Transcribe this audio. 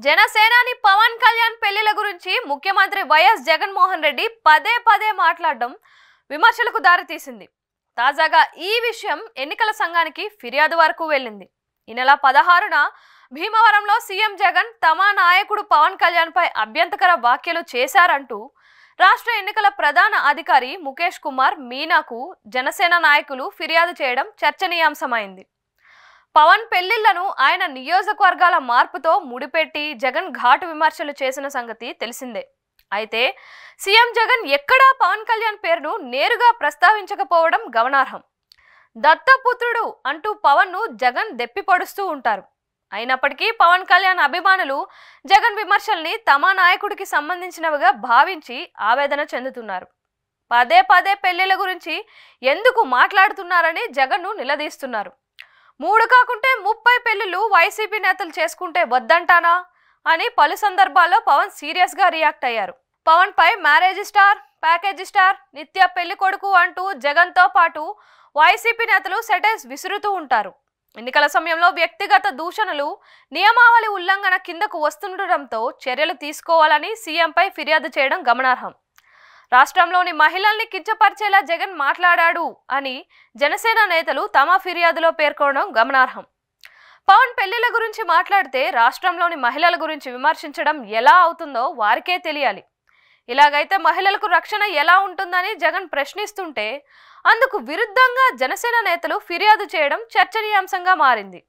జనసేనాని పవన్ కళ్యాణ్ పెళ్లిల గురించి ముఖ్యమంత్రి వైఎస్ జగన్మోహన్ రెడ్డి పదే పదే మాట్లాడడం విమర్శలకు దారితీసింది. తాజాగా ఈ విషయం ఎన్నికల సంఘానికి ఫిర్యాదు వరకు వెళ్ళింది. ఈ నెల 16న భీమవరంలో సీఎం జగన్ తమ నాయకుడు పవన్ కళ్యాణ్ పై అభ్యంతరకర వ్యాఖ్యలు చేశారంటూ రాష్ట్ర ఎన్నికల ప్రధాన అధికారి ముఖేష్ కుమార్ మీనాకు జనసేన నాయకులు ఫిర్యాదు చేయడం చర్చనీయాంశమైంది. పవన్ పెళ్లిళ్లను ఆయన నియోజకవర్గాల మార్పుతో ముడిపెట్టి జగన్ ఘాటు విమర్శలు చేసిన సంగతి తెలిసిందే. అయితే సీఎం జగన్ ఎక్కడా పవన్ కళ్యాణ్ పేరును నేరుగా ప్రస్తావించకపోవడం గమనార్హం. దత్తపుత్రుడు అంటూ పవన్ ను జగన్ దెప్పిపడుస్తూ ఉంటారు. అయినప్పటికీ పవన్ కళ్యాణ్ అభిమానులు జగన్ విమర్శల్ని తమ నాయకుడికి సంబంధించినవిగా భావించి ఆవేదన చెందుతున్నారు. పదే పదే పెళ్లిళ్ల గురించి ఎందుకు మాట్లాడుతున్నారని జగన్ ను నిలదీస్తున్నారు. 3 కాకుంటే 30 పెళ్లిళ్లు వైసీపీ నేతలు చేసుకుంటే వద్దంటానా అని పలు సందర్భాల్లో పవన్ సీరియస్ గా రియాక్ట్ అయ్యారు. పవన్ పై మ్యారేజ్ స్టార్, ప్యాకేజ్ స్టార్, నిత్య పెళ్లి కొడుకు అంటూ జగన్ తో పాటు వైసీపీ నేతలు సెటైర్స్ విసురుతూ ఉంటారు. ఎన్నికల సమయంలో వ్యక్తిగత దూషణలు, నియమావళి ఉల్లంఘన కిందకు వస్తుండటంతో చర్యలు తీసుకోవాలని సీఎంపై ఫిర్యాదు చేయడం గమనార్హం. రాష్ట్రంలోని మహిళల్ని కించపరిచేలా జగన్ మాట్లాడాడు అని జనసేన నేతలు తమ ఫిర్యాదులో పేర్కొనడం గమనార్హం. పవన్ పెళ్లిళ్ల గురించి మాట్లాడితే రాష్ట్రంలోని మహిళల గురించి విమర్శించడం ఎలా అవుతుందో వారికే తెలియాలి. ఇలాగైతే మహిళలకు రక్షణ ఎలా ఉంటుందని జగన్ ప్రశ్నిస్తుంటే అందుకు విరుద్ధంగా జనసేన నేతలు ఫిర్యాదు చేయడం చర్చనీయాంశంగా మారింది.